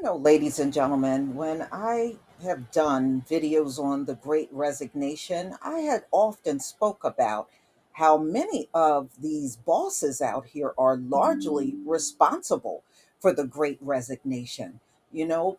Ladies and gentlemen, when I have done videos on the Great Resignation, I had often spoke about how many of these bosses out here are largely responsible for the Great Resignation.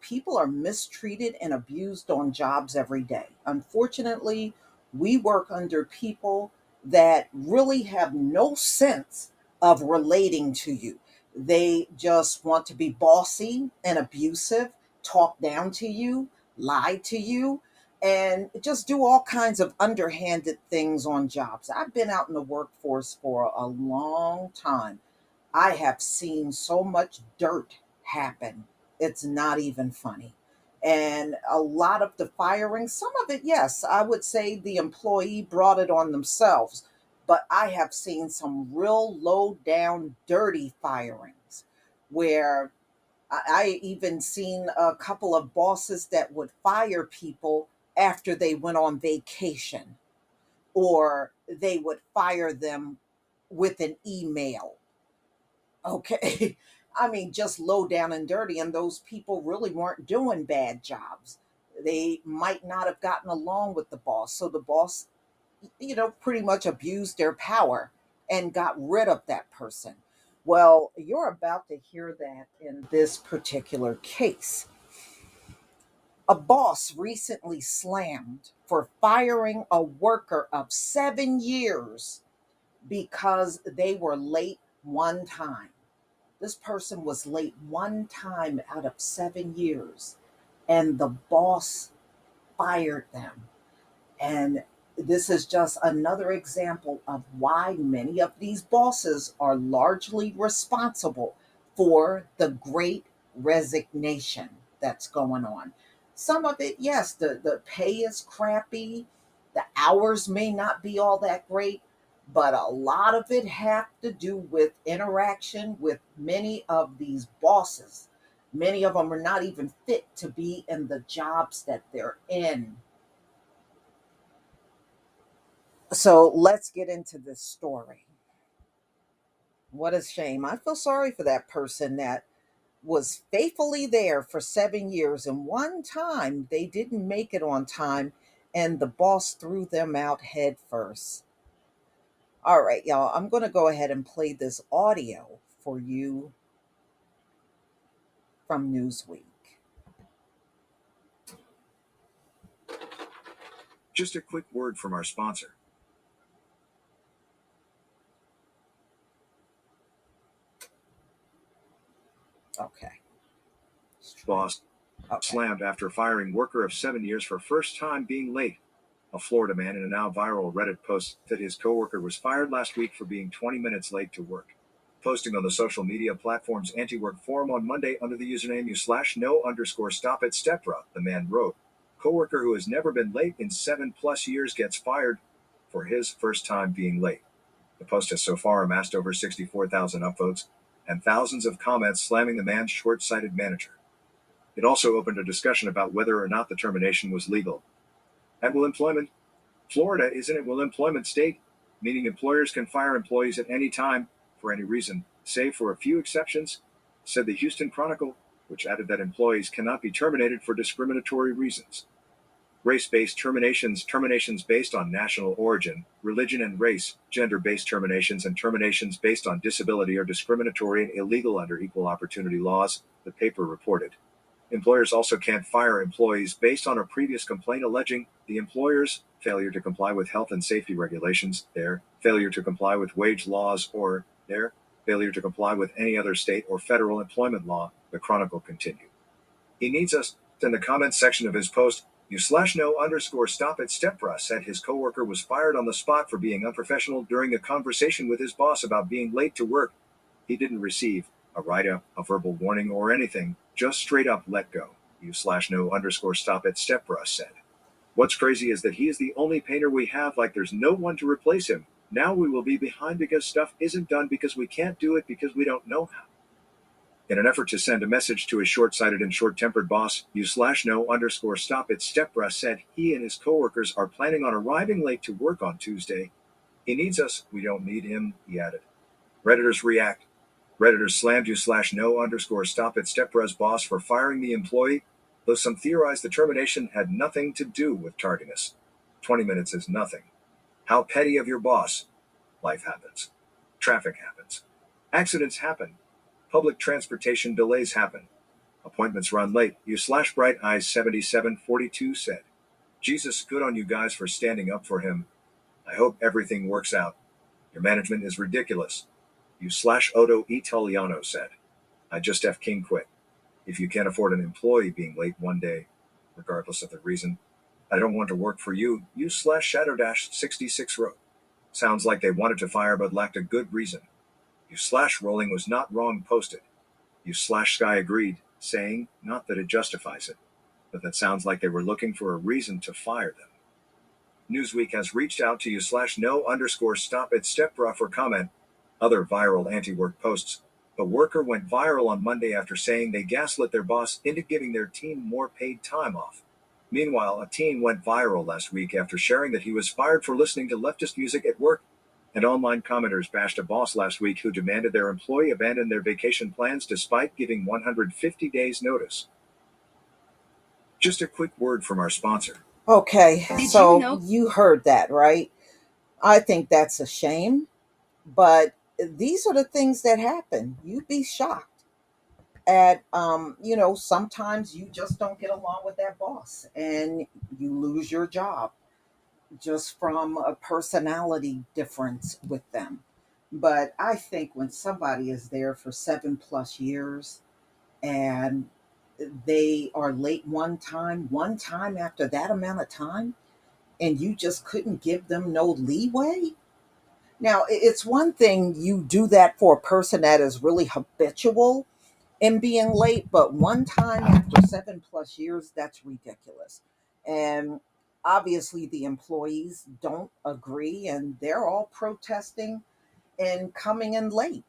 People are mistreated and abused on jobs every day. Unfortunately, we work under people that really have no sense of relating to you. They just want to be bossy and abusive, talk down to you, lie to you, and just do all kinds of underhanded things on jobs. I've been out in the workforce for a long time. I have seen so much dirt happen. It's not even funny. And a lot of the firing, some of it, yes, I would say the employee brought it on themselves. But I have seen some real low down, dirty firings where I even seen a couple of bosses that would fire people after they went on vacation, or they would fire them with an email. Okay. I mean, just low down and dirty. And those people really weren't doing bad jobs. They might not have gotten along with the boss. So the boss, pretty much abused their power and got rid of that person. Well, you're about to hear that in this particular case. A boss recently slammed for firing a worker of 7 years because they were late one time. This person was late one time out of 7 years, and the boss fired them. And this is just another example of why many of these bosses are largely responsible for the great resignation that's going on. Some of it, yes, the pay is crappy, the hours may not be all that great, but a lot of it have to do with interaction with many of these bosses. Many of them are not even fit to be in the jobs that they're in. So let's get into this story. What a shame. I feel sorry for that person that was faithfully there for 7 years, and one time they didn't make it on time and the boss threw them out head first. All right, y'all, I'm going to go ahead and play this audio for you from Newsweek. Just a quick word from our sponsor. Okay. Boss Okay. slammed after firing worker of 7 years for first time being late. A Florida man in a now viral Reddit post that his coworker was fired last week for being 20 minutes late to work. Posting on the social media platform's anti-work forum on Monday under the username u/no_stop it stepra, the man wrote, "Coworker who has never been late in 7+ years gets fired for his first time being late." The post has so far amassed over 64,000 upvotes and thousands of comments slamming the man's short-sighted manager. It also opened a discussion about whether or not the termination was legal. At will employment, Florida is an will employment state, meaning employers can fire employees at any time, for any reason, save for a few exceptions, said the Houston Chronicle, which added that employees cannot be terminated for discriminatory reasons. Race-based terminations, terminations based on national origin, religion and race, gender-based terminations, and terminations based on disability are discriminatory and illegal under equal opportunity laws, the paper reported. Employers also can't fire employees based on a previous complaint alleging the employer's failure to comply with health and safety regulations, their failure to comply with wage laws, or their failure to comply with any other state or federal employment law, the Chronicle continued. He needs us. In the comments section of his post, u/no_stop it stepra said his coworker was fired on the spot for being unprofessional during a conversation with his boss about being late to work. He didn't receive a write-up, a verbal warning, or anything, just straight up let go, u/no_stop it stepra said. What's crazy is that he is the only painter we have, like there's no one to replace him. Now we will be behind because stuff isn't done because we can't do it because we don't know how. In an effort to send a message to his short-sighted and short-tempered boss, u/no_stop it stepra said he and his coworkers are planning on arriving late to work on Tuesday. He needs us, we don't need him, he added. Redditors react. Redditors slammed you slash no underscore stop at Stepbro's boss for firing the employee, though some theorized the termination had nothing to do with tardiness. 20 minutes is nothing. How petty of your boss. Life happens. Traffic happens. Accidents happen. Public transportation delays happen. Appointments run late. You slash bright eyes 7742 said. Jesus, good on you guys for standing up for him. I hope everything works out. Your management is ridiculous. You slash Odo Italiano said. I just F King quit. If you can't afford an employee being late one day, regardless of the reason, I don't want to work for you. You slash Shadow Dash 66 wrote. Sounds like they wanted to fire but lacked a good reason. You slash rolling was not wrong posted. You slash Sky agreed, saying, not that it justifies it, but that sounds like they were looking for a reason to fire them. Newsweek has reached out to you slash no underscore stop at Stepbra for comment. Other viral anti-work posts. A worker went viral on Monday after saying they gaslit their boss into giving their team more paid time off. Meanwhile, a teen went viral last week after sharing that he was fired for listening to leftist music at work, and online commenters bashed a boss last week who demanded their employee abandon their vacation plans despite giving 150 days notice. Just a quick word from our sponsor. Okay, Did you so know? you heard that, right? I think that's a shame, but these are the things that happen. You'd be shocked at, sometimes you just don't get along with that boss and you lose your job just from a personality difference with them. But I think when somebody is there for 7 plus years and they are late one time after that amount of time, and you just couldn't give them no leeway. Now, it's one thing you do that for a person that is really habitual in being late, but one time after 7 plus years, that's ridiculous. And obviously, the employees don't agree, and they're all protesting and coming in late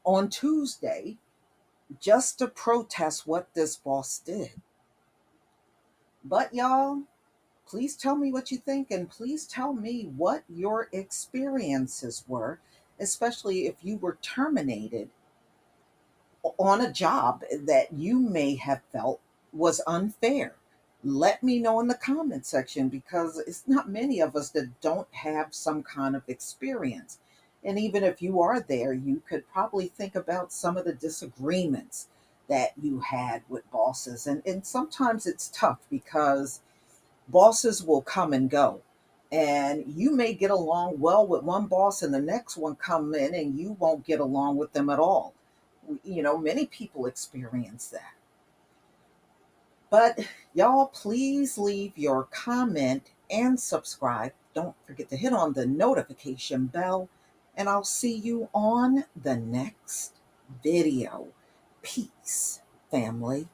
on Tuesday just to protest what this boss did. But y'all, please tell me what you think, and please tell me what your experiences were, especially if you were terminated on a job that you may have felt was unfair. Let me know in the comment section because it's not many of us that don't have some kind of experience. And even if you are there, you could probably think about some of the disagreements that you had with bosses. And sometimes it's tough because bosses will come and go. And you may get along well with one boss and the next one come in and you won't get along with them at all. Many people experience that. But y'all, please leave your comment and subscribe. Don't forget to hit on the notification bell, and I'll see you on the next video. Peace, family.